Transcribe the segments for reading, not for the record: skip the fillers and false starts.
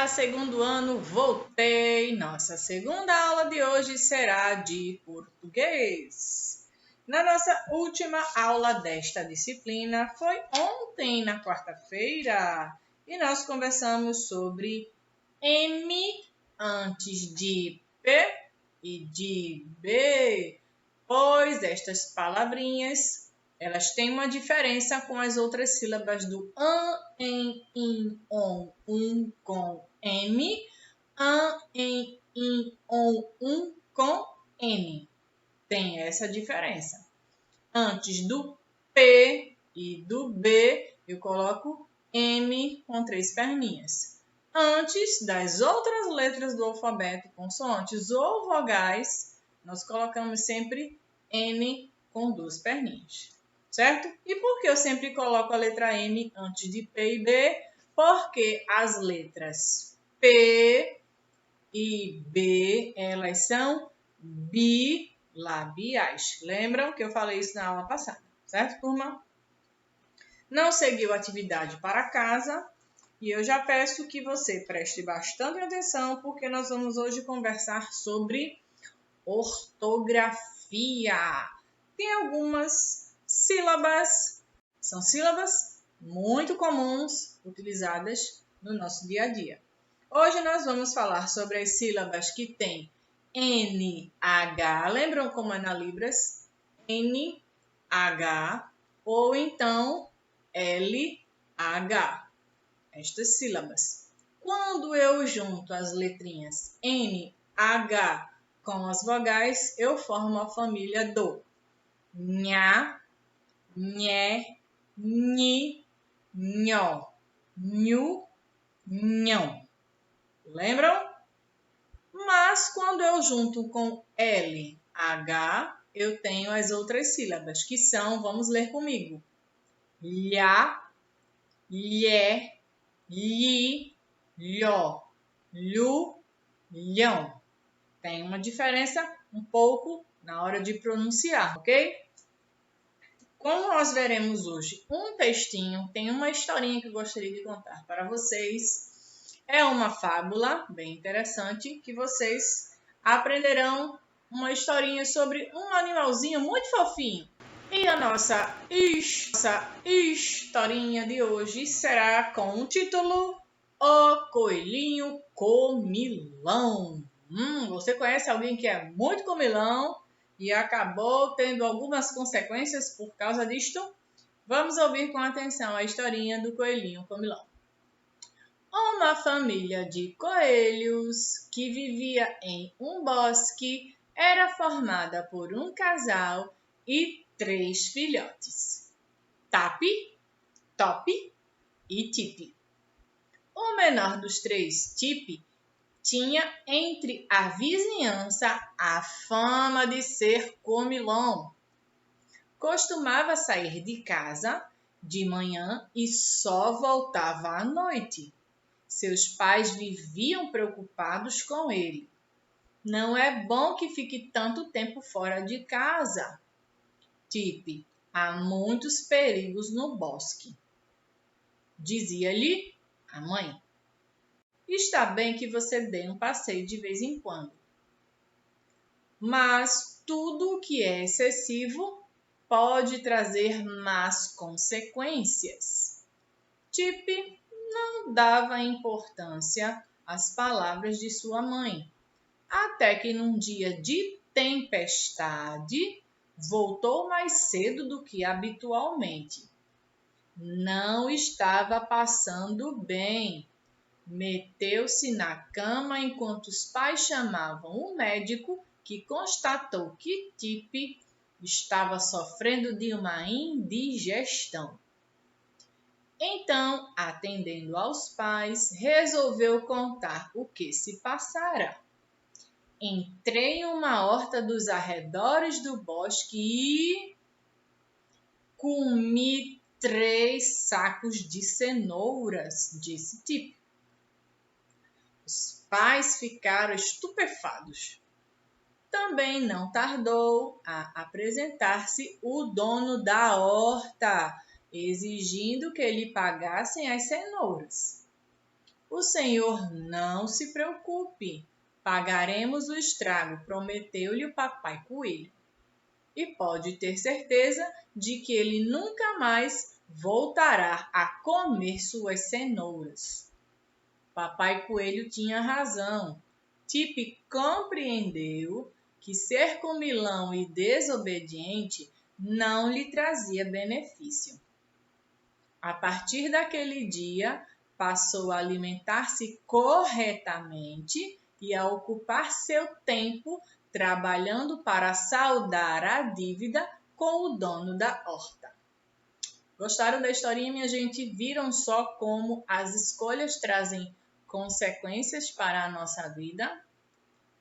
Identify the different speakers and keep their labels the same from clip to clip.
Speaker 1: Olá, segundo ano, voltei! Nossa segunda aula de hoje será de português. Na nossa última aula desta disciplina foi ontem, na quarta-feira, e nós conversamos sobre M antes de P e de B, pois estas palavrinhas elas têm uma diferença com as outras sílabas do an, em, in, on, com M, an, em, in, on, com N. Tem essa diferença. Antes do P e do B, eu coloco M com 3 perninhas. Antes das outras letras do alfabeto, consoantes ou vogais, nós colocamos sempre N com 2 perninhas. Certo? E por que eu sempre coloco a letra M antes de P e B? Porque as letras P e B, elas são bilabiais. Lembram que eu falei isso na aula passada, certo, turma? Não seguiu a atividade para casa e eu já peço que você preste bastante atenção, porque nós vamos hoje conversar sobre ortografia. Tem algumas sílabas, são sílabas muito comuns utilizadas no nosso dia a dia. Hoje nós vamos falar sobre as sílabas que têm NH, lembram como é na Libras? NH ou então LH, estas sílabas. Quando eu junto as letrinhas NH com as vogais, eu formo a família do nha, nhé, nhi, nhó, nhu, nhão. Lembram? Mas quando eu junto com L, H, eu tenho as outras sílabas, que são, vamos ler comigo, lhá, lhé, lhi, lhó, lhu, lhão. Tem uma diferença um pouco na hora de pronunciar, ok? Como nós veremos hoje um textinho, tem uma historinha que eu gostaria de contar para vocês. É uma fábula bem interessante que vocês aprenderão uma historinha sobre um animalzinho muito fofinho. E a nossa historinha de hoje será com o título O Coelhinho Comilão. Você conhece alguém que é muito comilão e acabou tendo algumas consequências por causa disto? Vamos ouvir com atenção a historinha do coelhinho comilão. Uma família de coelhos que vivia em um bosque era formada por um casal e 3 filhotes, Tapi, Topi e Tipi. O menor dos 3, Tipi, tinha entre a vizinhança a fama de ser comilão. Costumava sair de casa de manhã e só voltava à noite. Seus pais viviam preocupados com ele. Não é bom que fique tanto tempo fora de casa. Tipi, há muitos perigos no bosque, dizia-lhe a mãe. Está bem que você dê um passeio de vez em quando, mas tudo o que é excessivo pode trazer más consequências. Tipi não dava importância às palavras de sua mãe, até que num dia de tempestade voltou mais cedo do que habitualmente. Não estava passando bem. Meteu-se na cama enquanto os pais chamavam o médico, que constatou que Tipi estava sofrendo de uma indigestão. Então, atendendo aos pais, resolveu contar o que se passara. Entrei em uma horta dos arredores do bosque e comi 3 sacos de cenouras, disse Tipi. Os pais ficaram estupefados. Também não tardou a apresentar-se o dono da horta, exigindo que lhe pagassem as cenouras. O senhor não se preocupe, pagaremos o estrago, prometeu-lhe o papai coelho. E pode ter certeza de que ele nunca mais voltará a comer suas cenouras. Papai Coelho tinha razão. Tipe compreendeu que ser comilão e desobediente não lhe trazia benefício. A partir daquele dia, passou a alimentar-se corretamente e a ocupar seu tempo trabalhando para saldar a dívida com o dono da horta. Gostaram da historinha, minha gente? Viram só como as escolhas trazem consequências para a nossa vida?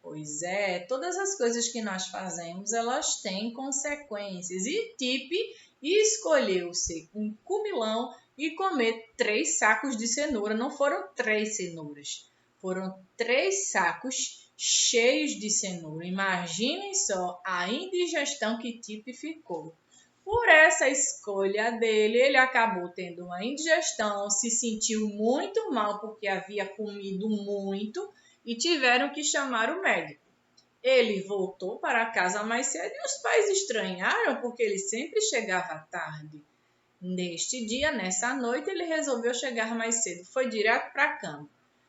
Speaker 1: Pois é, todas as coisas que nós fazemos, elas têm consequências. E Tipe escolheu ser um comilão e comer 3 sacos de cenoura. Não foram 3 cenouras, foram 3 sacos cheios de cenoura. Imaginem só a indigestão que Tipe ficou. Por essa escolha dele, ele acabou tendo uma indigestão, se sentiu muito mal porque havia comido muito e tiveram que chamar o médico. Ele voltou para casa mais cedo e os pais estranharam porque ele sempre chegava tarde. Neste dia, nessa noite, ele resolveu chegar mais cedo, foi direto para a cama.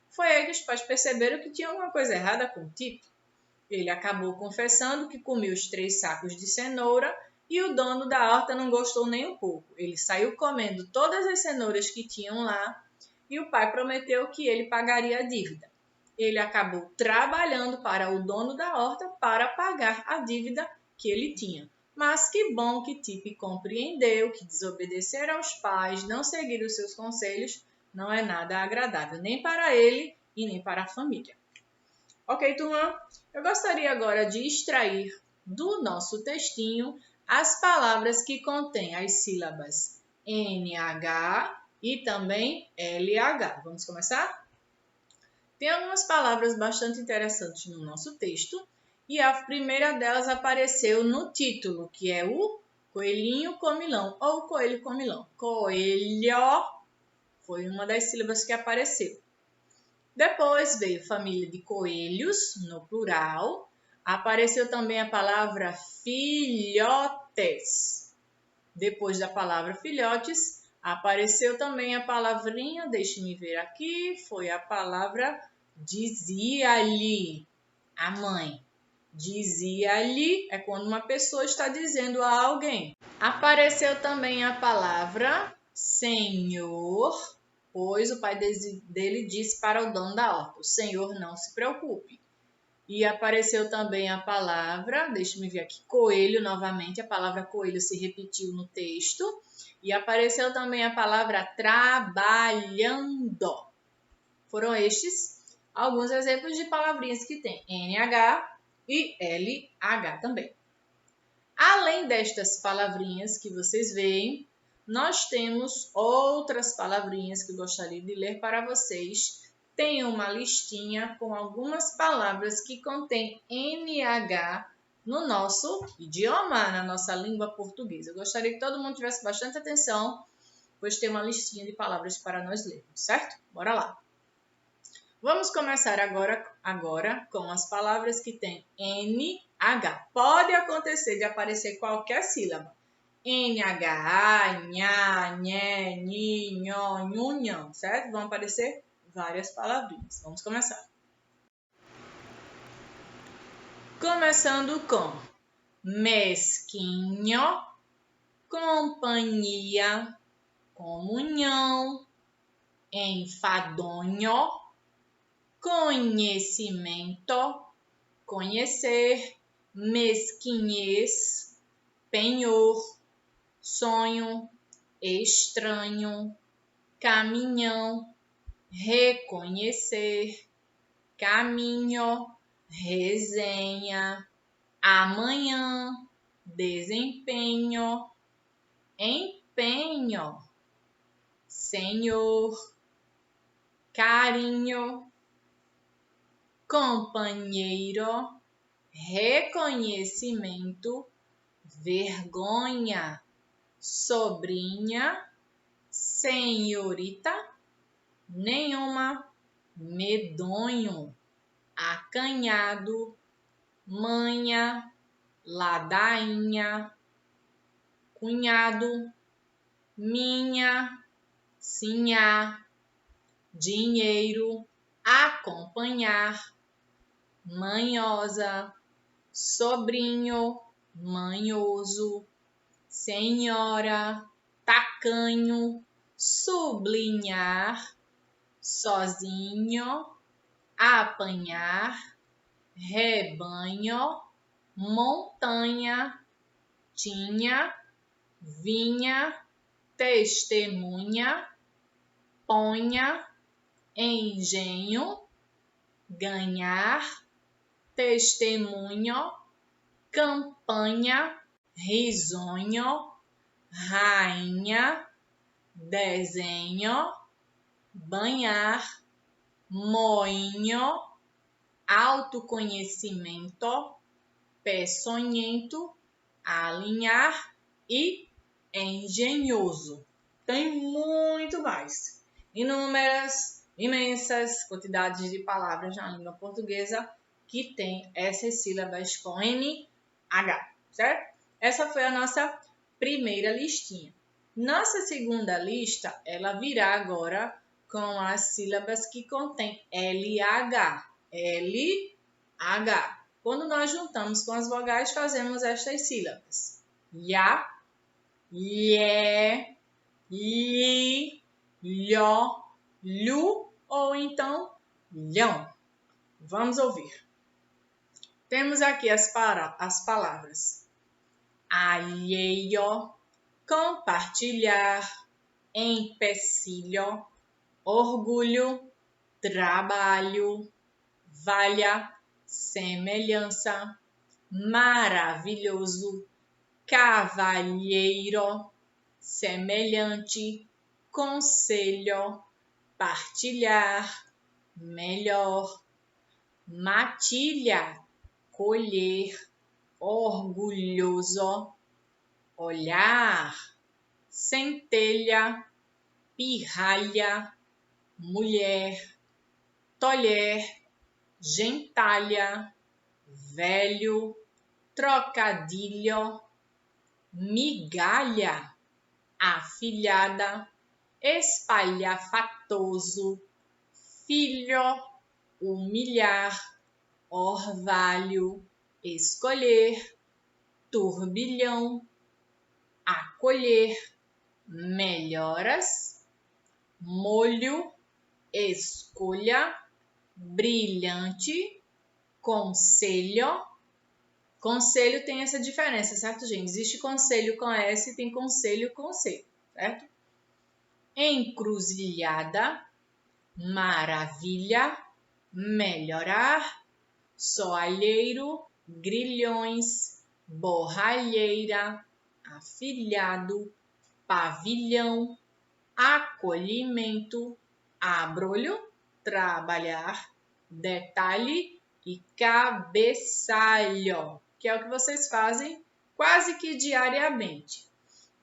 Speaker 1: Foi aí que os pais perceberam que tinha alguma coisa errada com o Tipe. Ele acabou confessando que comeu os 3 sacos de cenoura e o dono da horta não gostou nem um pouco. Ele saiu comendo todas as cenouras que tinham lá e o pai prometeu que ele pagaria a dívida. Ele acabou trabalhando para o dono da horta para pagar a dívida que ele tinha. Mas que bom que Tipe compreendeu que desobedecer aos pais, não seguir os seus conselhos, não é nada agradável, nem para ele e nem para a família. Ok, turma? Eu gostaria agora de extrair do nosso textinho as palavras que contêm as sílabas NH e também LH. Vamos começar? Tem algumas palavras bastante interessantes no nosso texto e a primeira delas apareceu no título, que é o coelhinho comilão ou coelho comilão. Coelho foi uma das sílabas que apareceu. Depois veio família de coelhos, no plural. Apareceu também a palavra filhotes. Depois da palavra filhotes, apareceu também a palavrinha, deixe-me ver aqui, foi a palavra dizia-lhe, a mãe. Dizia-lhe é quando uma pessoa está dizendo a alguém. Apareceu também a palavra senhor, pois o pai dele disse para o dono da horta, o senhor não se preocupe. E apareceu também a palavra, deixa-me ver aqui, coelho novamente, a palavra coelho se repetiu no texto. E apareceu também a palavra trabalhando. Foram estes alguns exemplos de palavrinhas que tem NH e LH também. Além destas palavrinhas que vocês veem, nós temos outras palavrinhas que eu gostaria de ler para vocês. Tem uma listinha com algumas palavras que contém NH no nosso idioma, na nossa língua portuguesa. Eu gostaria que todo mundo tivesse bastante atenção, pois tem uma listinha de palavras para nós lermos, certo? Bora lá! Vamos começar agora com as palavras que têm NH. Pode acontecer de aparecer qualquer sílaba. NH, nha, nhé, nhi, nhó, nhunhão, certo? Vão aparecer várias palavrinhas. Vamos começar. Começando com mesquinho, companhia, comunhão, enfadonho, conhecimento, conhecer, mesquinhez, penhor, sonho, estranho, caminhão, reconhecer, caminho, resenha, amanhã, desempenho, empenho, senhor, carinho, companheiro, reconhecimento, vergonha, sobrinha, senhorita, nenhuma, medonho, acanhado, manha, ladainha, cunhado, minha, sinhá, dinheiro, acompanhar, manhosa, sobrinho, manhoso, senhora, tacanho, sublinhar, sozinho, apanhar, rebanho, montanha, tinha, vinha, testemunha, ponha, engenho, ganhar, testemunho, campanha, risonho, rainha, desenho, banhar, moinho, autoconhecimento, peçonhento, alinhar e engenhoso. Tem muito mais. Inúmeras, imensas quantidades de palavras na língua portuguesa que tem essas sílabas com NH, certo? Essa foi a nossa primeira listinha. Nossa segunda lista, ela virá agora com as sílabas que contêm LH. LH. Quando nós juntamos com as vogais, fazemos estas sílabas. Ya, lé, li, lhó, lu ou então lhão. Vamos ouvir. Temos aqui as palavras alheio, compartilhar, empecilho, orgulho, trabalho, valha, semelhança, maravilhoso, cavalheiro, semelhante, conselho, partilhar, melhor, matilha, colher, orgulhoso, olhar, centelha, pirralha, mulher, tolher, gentalha, velho, trocadilho, migalha, afilhada, espalhafatoso, filho, humilhar, orvalho, escolher, turbilhão, acolher, melhoras, molho, escolha, brilhante, conselho. Conselho tem essa diferença, certo, gente? Existe conselho com S e tem conselho com C, certo? Encruzilhada, maravilha, melhorar, soalheiro, grilhões, borralheira, afilhado, pavilhão, acolhimento, abrolho, trabalhar, detalhe e cabeçalho, que é o que vocês fazem quase que diariamente.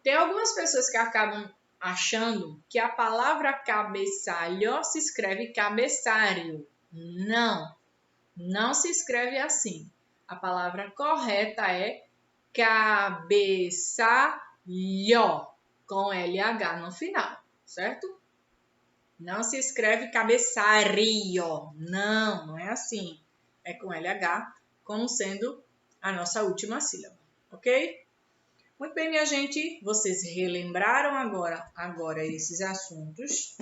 Speaker 1: Tem algumas pessoas que acabam achando que a palavra cabeçalho se escreve cabeçário. Não, não se escreve assim. A palavra correta é cabeçalho, com LH no final, certo? Não se escreve cabeçario. Não, não é assim. É com LH, como sendo a nossa última sílaba, ok? Muito bem, minha gente, vocês relembraram agora esses assuntos.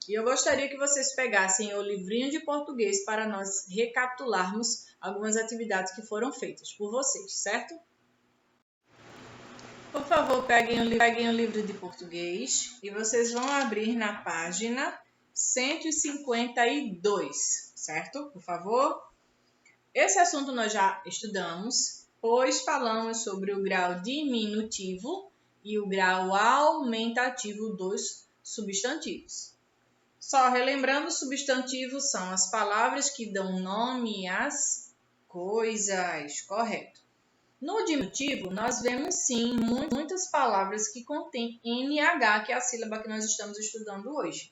Speaker 1: E eu gostaria que vocês pegassem o livrinho de português para nós recapitularmos algumas atividades que foram feitas por vocês, certo? Por favor, peguem o livro de português e vocês vão abrir na página 152, certo? Por favor. Esse assunto nós já estudamos, pois falamos sobre o grau diminutivo e o grau aumentativo dos substantivos. Só relembrando, substantivos são as palavras que dão nome às coisas, correto? No diminutivo, nós vemos sim muitas palavras que contêm NH, que é a sílaba que nós estamos estudando hoje.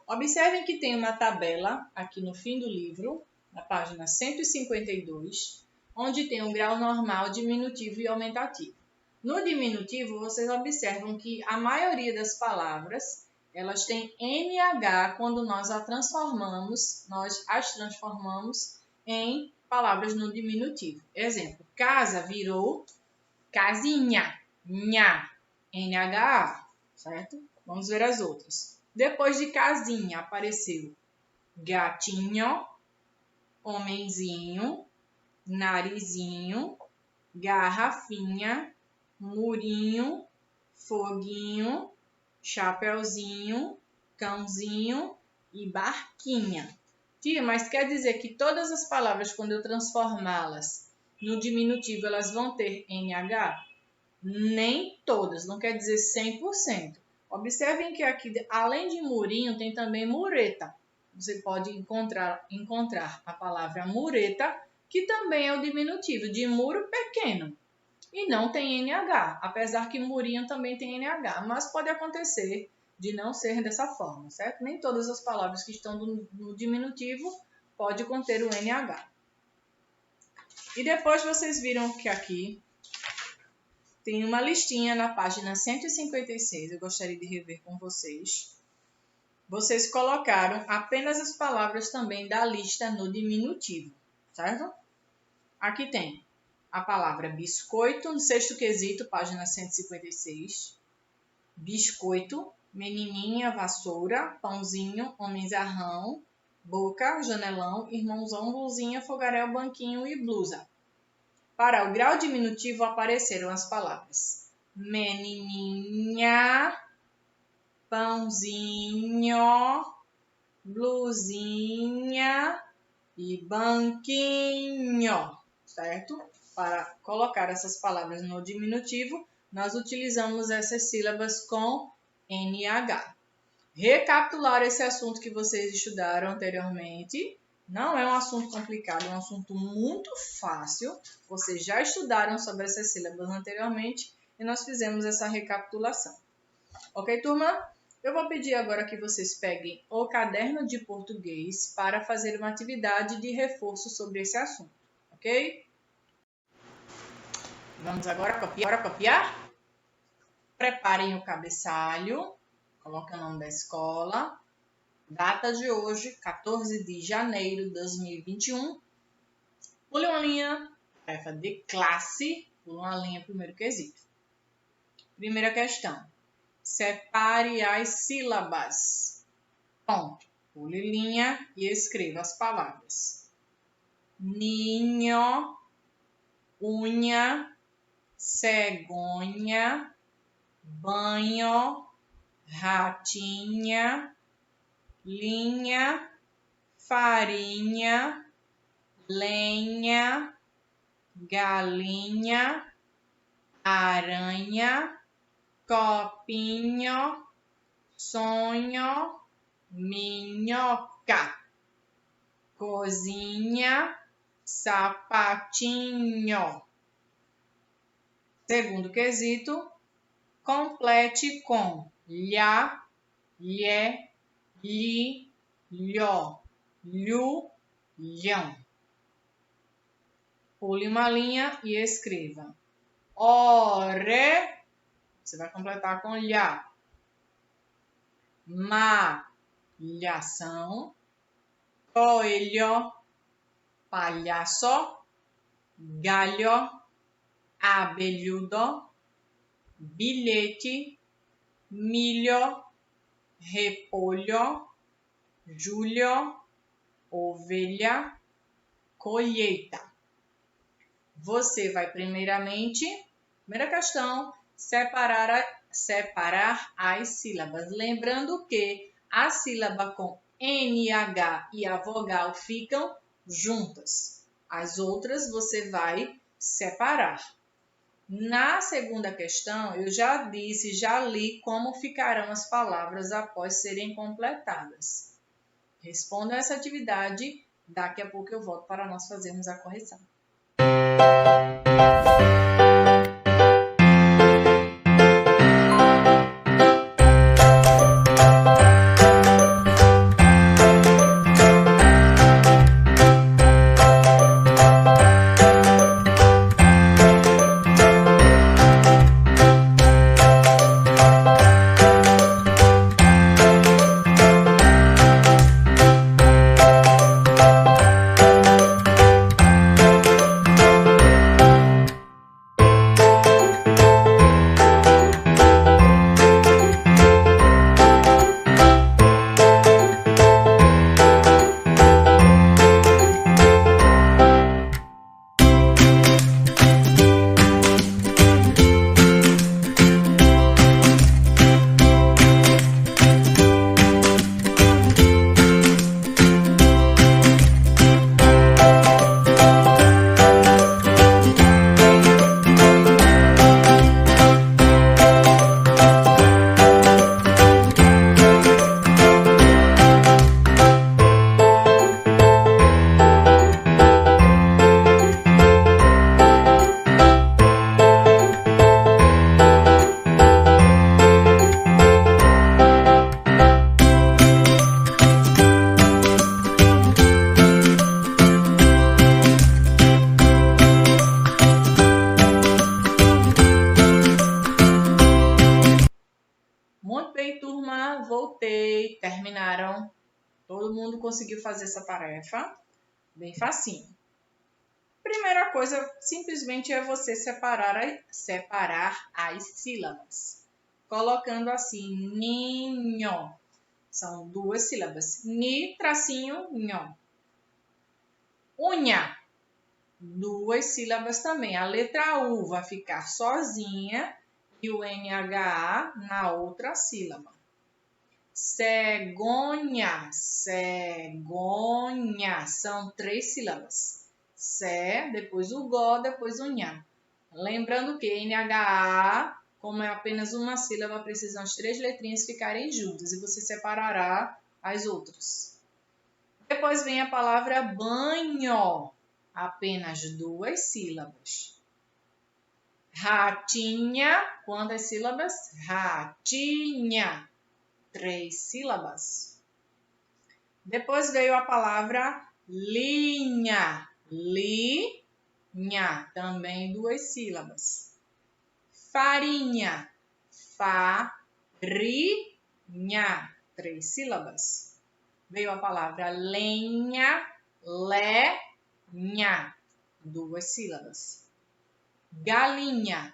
Speaker 1: Observem que tem uma tabela aqui no fim do livro, na página 152, onde tem o grau normal, diminutivo e aumentativo. No diminutivo, vocês observam que a maioria das palavras, elas têm NH quando nós as transformamos em palavras no diminutivo. Exemplo, casa virou casinha, nha, NH, certo? Vamos ver as outras. Depois de casinha apareceu gatinho, homenzinho, narizinho, garrafinha, murinho, foguinho, chapeuzinho, cãozinho e barquinha. Tia, mas quer dizer que todas as palavras, quando eu transformá-las no diminutivo, elas vão ter NH? Nem todas, não quer dizer 100%. Observem que aqui, além de murinho, tem também mureta. Você pode encontrar a palavra mureta, que também é o diminutivo de muro pequeno. E não tem NH, apesar que murinho também tem NH. Mas pode acontecer de não ser dessa forma, certo? Nem todas as palavras que estão no diminutivo podem conter o NH. E depois vocês viram que aqui tem uma listinha na página 156, eu gostaria de rever com vocês. Vocês colocaram apenas as palavras também da lista no diminutivo, certo? Aqui tem a palavra biscoito, no sexto quesito, página 156. Biscoito, menininha, vassoura, pãozinho, homenzarrão, boca, janelão, irmãozão, blusinha, fogaréu, banquinho e blusa. Para o grau diminutivo apareceram as palavras menininha, pãozinho, blusinha e banquinho, certo? Para colocar essas palavras no diminutivo, nós utilizamos essas sílabas com NH. Recapitular esse assunto que vocês estudaram anteriormente. Não é um assunto complicado, é um assunto muito fácil. Vocês já estudaram sobre essas sílabas anteriormente e nós fizemos essa recapitulação. Ok, turma? Eu vou pedir agora que vocês peguem o caderno de português para fazer uma atividade de reforço sobre esse assunto, ok? Vamos agora copiar? Preparem o cabeçalho, coloquem o nome da escola. Data de hoje, 14 de janeiro de 2021. Pule uma linha, tarefa de classe. Pule uma linha, primeiro quesito. Primeira questão. Separe as sílabas. Ponto. Pule linha e escreva as palavras. Ninho, unha, cegonha, banho, ratinha, linha, farinha, lenha, galinha, aranha, copinho, sonho, minhoca, cozinha, sapatinho. Segundo quesito, complete com lhá, lhé, li, lhó, lhu, lhão. Pule uma linha e escreva. Ore, você vai completar com lhá. Malhação. Coelho, palhaço. Galho, abelhudo. Bilhete, milho, repolho, julho, ovelha, colheita. Você vai primeira questão, separar as sílabas. Lembrando que a sílaba com NH e a vogal ficam juntas. As outras você vai separar. Na segunda questão, eu já li como ficarão as palavras após serem completadas. Respondam essa atividade, daqui a pouco eu volto para nós fazermos a correção. Todo mundo conseguiu fazer essa tarefa? Bem facinho. Primeira coisa, simplesmente é você separar as sílabas. Colocando assim, ninho. São 2 sílabas. Ni, tracinho, nho. Unha. 2 sílabas também. A letra U vai ficar sozinha e o NHA na outra sílaba. Cegonha, cegonha. São 3 sílabas. Ce, depois o go, depois o nha. Lembrando que NHA, como é apenas uma sílaba, precisam as 3 letrinhas ficarem juntas e você separará as outras. Depois vem a palavra banho, apenas 2 sílabas. Ratinha, quantas sílabas? Ratinha, 3 sílabas. Depois veio a palavra linha, linha, também 2 sílabas. Farinha, farinha, 3 sílabas. Veio a palavra lenha, lenha, 2 sílabas. Galinha,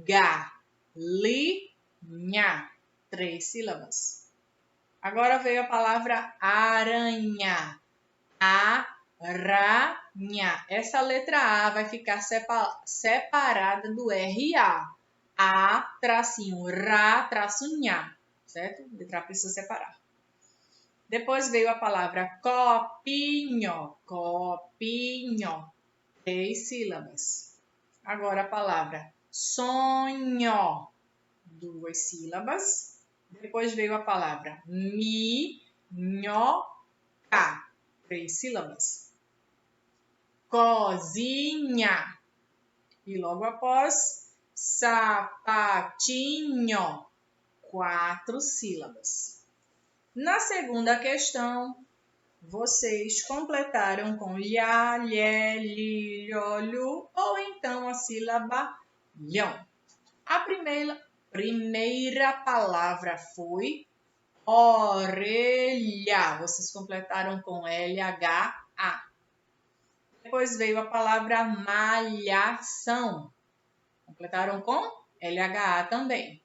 Speaker 1: galinha, 3 sílabas. Agora veio a palavra aranha, aranha. Essa letra A vai ficar separada do RA. A, tracinho, ra, traço, nha, certo? Letra A precisa separar. Depois veio a palavra copinho, copinho, 3 sílabas. Agora a palavra sonho, 2 sílabas. Depois veio a palavra minhoca, 3 sílabas. Cozinha. E logo após, sapatinho, 4 sílabas. Na segunda questão, vocês completaram com lhá, lhé, li, lhó, ou então a sílaba lhão. A primeira palavra foi orelha. Vocês completaram com LHA. Depois veio a palavra malhação. Completaram com LHA também.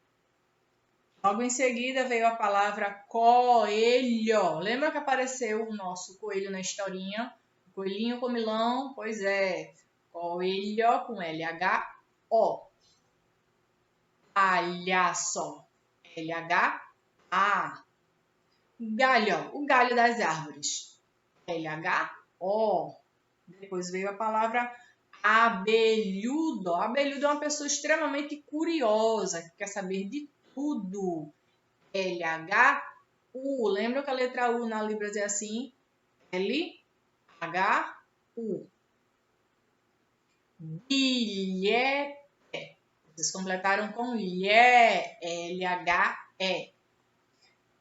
Speaker 1: Logo em seguida veio a palavra coelho. Lembra que apareceu o nosso coelho na historinha? Coelhinho comilão? Pois é. Coelho com LHO. Palhaço. LHA. Galho. O galho das árvores. LHO. Depois veio a palavra abelhudo. Abelhudo é uma pessoa extremamente curiosa, que quer saber de tudo. LHU. Lembra que a letra U na Libras é assim? LHU. Bilhete. Vocês completaram com lhé. LHE.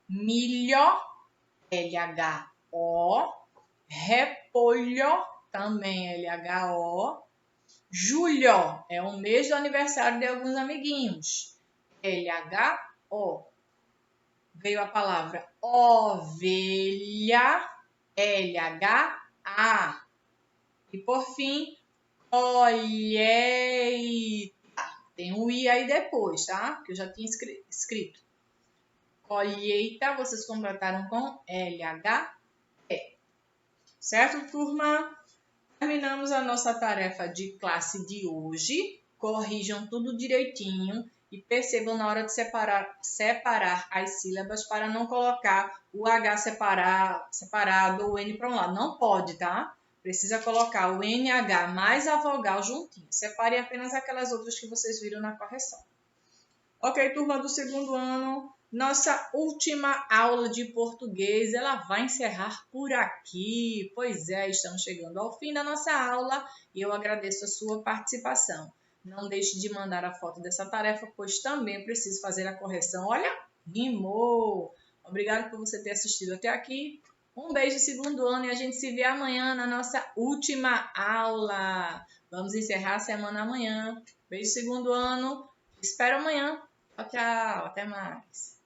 Speaker 1: Milho. LHO. Repolho. Também LHO. Julho é o mês do aniversário de alguns amiguinhos. LHO. Veio a palavra ovelha. LHA. E por fim, colheita. Tem um I aí depois, tá? Que eu já tinha escrito. Colheita, vocês completaram com LHE. Certo, turma? Terminamos a nossa tarefa de classe de hoje. Corrijam tudo direitinho e percebam na hora de separar as sílabas para não colocar o H separado ou o N para um lado. Não pode, tá? Precisa colocar o NH mais a vogal juntinho. Separem apenas aquelas outras que vocês viram na correção. Ok, turma do segundo ano. Nossa última aula de português, ela vai encerrar por aqui. Pois é, estamos chegando ao fim da nossa aula e eu agradeço a sua participação. Não deixe de mandar a foto dessa tarefa, pois também preciso fazer a correção. Olha, rimou! Obrigado por você ter assistido até aqui. Um beijo segundo ano e a gente se vê amanhã na nossa última aula. Vamos encerrar a semana amanhã. Beijo segundo ano. Espero amanhã. Tchau, tchau. Até mais.